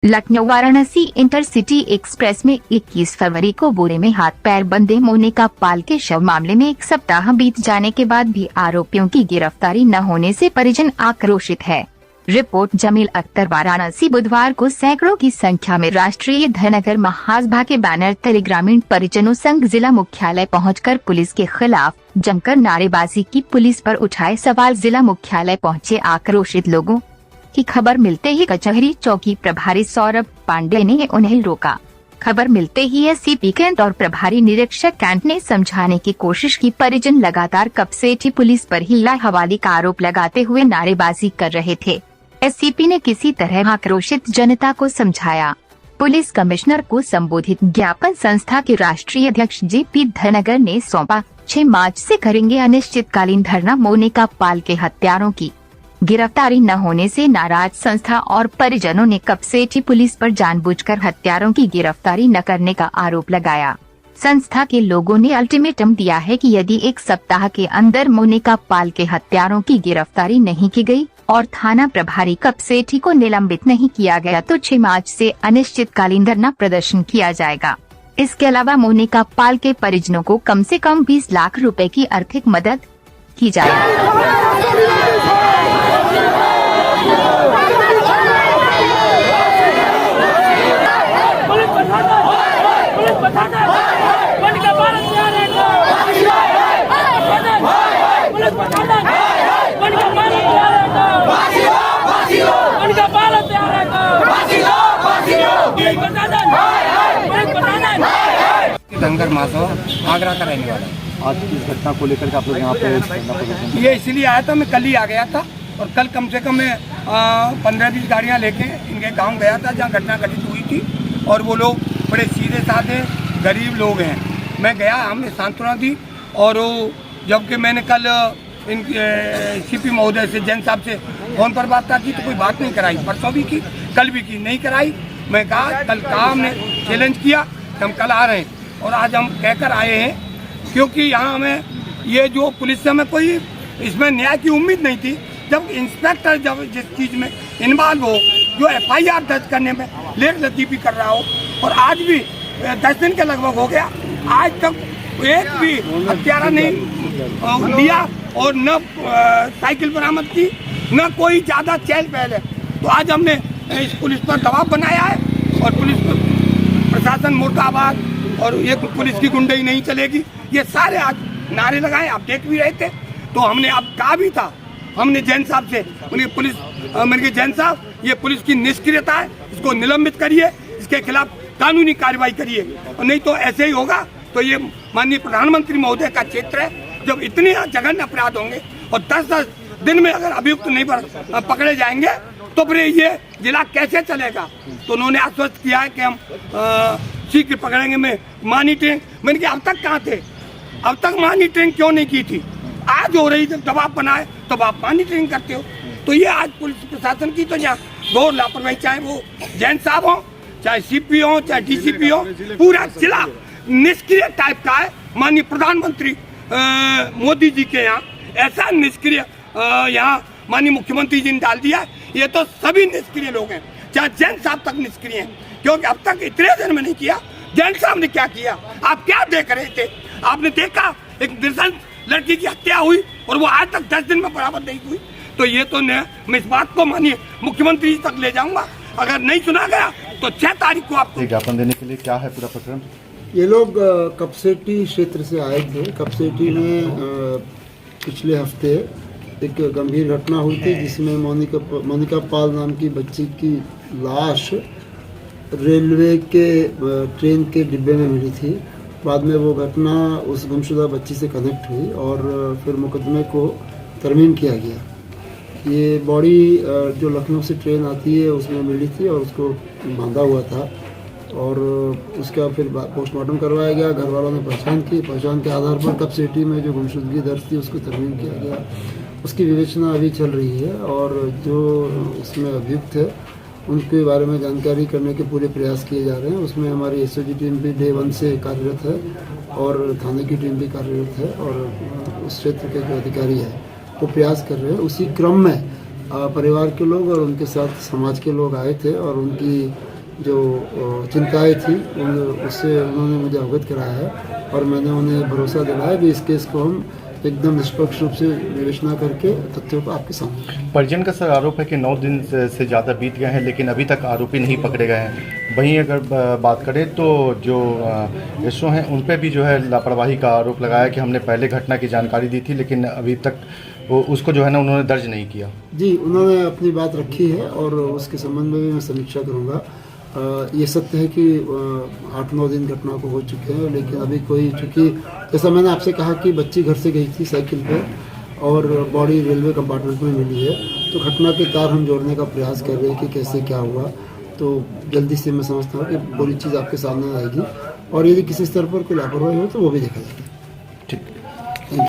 Lucknow Varanasi intercity express में 21 फरवरी को बोरे में हाथ पैर बंधे मोनिका पाल के शव मामले में एक सप्ताह बीत जाने के बाद भी आरोपियों की गिरफ्तारी न होने से परिजन आक्रोशित है। रिपोर्ट जमील अख्तर। वाराणसी बुधवार को सैकड़ों की संख्या में राष्ट्रीय धनगर महासभा के बैनर तले ग्रामीण परिजनों संघ जिला मुख्यालय पहुंचकर पुलिस के खिलाफ जमकर नारेबाजी की। पुलिस पर उठाए सवाल। जिला मुख्यालय पहुंचे आक्रोशित लोगों की खबर मिलते ही कचहरी चौकी प्रभारी सौरभ पांडे ने उन्हें रोका। खबर मिलते ही एससीपी कैंट और प्रभारी निरीक्षक कैंट ने समझाने की कोशिश की। परिजन लगातार कपसेठी पुलिस पर हिला हवाली का आरोप लगाते हुए नारेबाजी कर रहे थे। एससीपी ने किसी तरह आक्रोशित जनता को समझाया। पुलिस कमिश्नर को संबोधित ज्ञापन संस्था के राष्ट्रीय अध्यक्ष जेपी धनगर ने सौंपा। 6 मार्च से करेंगे अनिश्चितकालीन धरना। मोनिका पाल के हत्यारों की गिरफ्तारी न होने से नाराज संस्था और परिजनों ने कपसेठी पुलिस पर जानबूझकर हत्यारों की गिरफ्तारी न करने का आरोप लगाया। संस्था के लोगों ने अल्टीमेटम दिया है कि यदि 1 सप्ताह के अंदर मोनिका पाल के हत्यारों की गिरफ्तारी नहीं की गई और थाना प्रभारी कपसेठी को निलंबित नहीं किया गया तो 6 मार्च से अनिश्चितकालीन धरना प्रदर्शन किया जाएगा। इसके अलावा मोनिका पाल के परिजनों को कम से कम 20 लाख रुपए की आर्थिक मदद की जाएगी। धनगर महासभा आगरा का रहने वाला। आज की इस घटना को लेकर आप लोग यहाँ पे ये इसलिए आया था, मैं कल ही आ गया था और कल कम से कम मैं 15-20 गाड़ियाँ लेके इनके गांव गया था जहाँ घटना घटित हुई थी। और वो लोग बड़े सीधे साधे गरीब लोग हैं। मैं गया, हमने सांत्वना दी। और जबकि मैंने कल इन सीपी महोदय से, जैन साहब से फोन पर बात की तो कोई बात नहीं कराई। परसों भी की, कल भी की, नहीं कराई। मैं कहा कल कहा, हमने चैलेंज किया कि हम कल आ रहे हैं और आज हम कहकर आए हैं, क्योंकि यहाँ हमें ये जो पुलिस से हमें कोई इसमें न्याय की उम्मीद नहीं थी। जब इंस्पेक्टर जब जिस चीज़ में इन्वॉल्व हो, जो FIR दर्ज करने में लेट लतीफ़ी कर रहा हो, और आज भी 10 दिन के लगभग हो गया, आज तक एक भी हत्यारा नहीं लिया और न साइकिल बरामद की, न कोई ज़्यादा चहल पहल है। तो आज हमने इस पुलिस पर दबाव बनाया है और पुलिस प्रशासन मुर्दाबाद और ये पुलिस की गुंडाई नहीं चलेगी, ये सारे आज नारे लगाए। आप देख भी रहे थे। तो हमने अब कहा भी था, हमने जैन साहब से, उन्हें पुलिस मैंने जैन साहब, ये पुलिस की निष्क्रियता है, इसको निलंबित करिए, इसके खिलाफ कानूनी कार्रवाई करिए, और नहीं तो ऐसे ही होगा। तो ये माननीय प्रधानमंत्री महोदय का क्षेत्र है। जब इतने जघन्य अपराध होंगे और 10-10 दिन में अगर अभियुक्त नहीं पकड़े जाएंगे तो फिर ये जिला कैसे चलेगा। तो उन्होंने आश्वस्त किया है कि हम शीघ्र पकड़ेंगे। में मॉनिटरिंग, मैंने कहा अब तक कहाँ थे, अब तक मॉनिटरिंग क्यों नहीं की थी? आज हो रही, जब दबाव बनाए तब आप मॉनिटरिंग करते हो। तो ये आज पुलिस प्रशासन की तो यहाँ घोर लापरवाही, चाहे वो जैन साहब हो, चाहे CP हो, चाहे DCP हो, पूरा जिला निष्क्रिय टाइप का है। माननीय प्रधानमंत्री मोदी जी के यहाँ ऐसा निष्क्रिय यहाँ माननीय मुख्यमंत्री जी ने डाल दिया। ये तो सभी निष्क्रिय लोग हैं, चाहे जैन साहब तक निष्क्रिय हैं, क्योंकि अब तक इतने दिन में नहीं किया। जैन साहब ने क्या किया? आप क्या देख रहे थे? आपने देखा एक निर्धन लड़की की हत्या हुई और वो आज तक 10 दिन में बराबर नहीं हुई। तो ये तो मैं इस बात को मानिए मुख्यमंत्री जी तक ले जाऊंगा। अगर नहीं सुना गया तो 6 तारीख को आपको ज्ञापन देने के लिए। क्या है पूरा प्रकरण? ये लोग कपसेठी क्षेत्र से आए थे। कपसेठी में पिछले हफ्ते एक गंभीर घटना हुई थी जिसमें मोनिका पाल नाम की बच्ची की लाश रेलवे के ट्रेन के डिब्बे में मिली थी। बाद में वो घटना उस गुमशुदा बच्ची से कनेक्ट हुई और फिर मुकदमे को तरमीम किया गया। ये बॉडी जो लखनऊ से ट्रेन आती है उसमें मिली थी और उसको बांधा हुआ था और उसका फिर पोस्टमार्टम करवाया गया। घर वालों ने पहचान की, पहचान के आधार पर कपसेठी में जो गुमशुदगी दर्ज थी उसको तरमीम किया गया। उसकी विवेचना अभी चल रही है और जो इसमें अभियुक्त है उनके बारे में जानकारी करने के पूरे प्रयास किए जा रहे हैं। उसमें हमारी SOG टीम भी डे 1 से कार्यरत है और थाने की टीम भी कार्यरत है और उस क्षेत्र के जो अधिकारी है वो प्रयास कर रहे हैं। उसी क्रम में परिवार के लोग और उनके साथ समाज के लोग आए थे और उनकी जो चिंताएं थी उससे उन्होंने मुझे अवगत कराया है और मैंने उन्हें भरोसा दिलाया कि इस केस को हम एकदम निष्पक्ष रूप से विवेचना करके तथ्यों को आपके सामने। परिजन का सर आरोप है कि 9 दिन से ज़्यादा बीत गए हैं लेकिन अभी तक आरोपी नहीं पकड़े गए हैं। वहीं अगर बात करें तो जो एसओ हैं उन पे भी जो है लापरवाही का आरोप लगाया कि हमने पहले घटना की जानकारी दी थी लेकिन अभी तक उसको जो है ना उन्होंने दर्ज नहीं किया। जी, उन्होंने अपनी बात रखी है और उसके संबंध में भी मैं समीक्षा करूँगा। ये सत्य है कि 8-9 दिन घटना को हो चुके हैं लेकिन अभी कोई, चूँकि जैसा मैंने आपसे कहा कि बच्ची घर से गई थी साइकिल पे और बॉडी रेलवे कंपार्टमेंट में मिली है, तो घटना के तार हम जोड़ने का प्रयास कर रहे हैं कि कैसे क्या हुआ। तो जल्दी से मैं समझता हूँ कि पूरी चीज़ आपके सामने आएगी और यदि किसी स्तर पर कोई लापरवाही हो तो वो भी देखा जाएगा।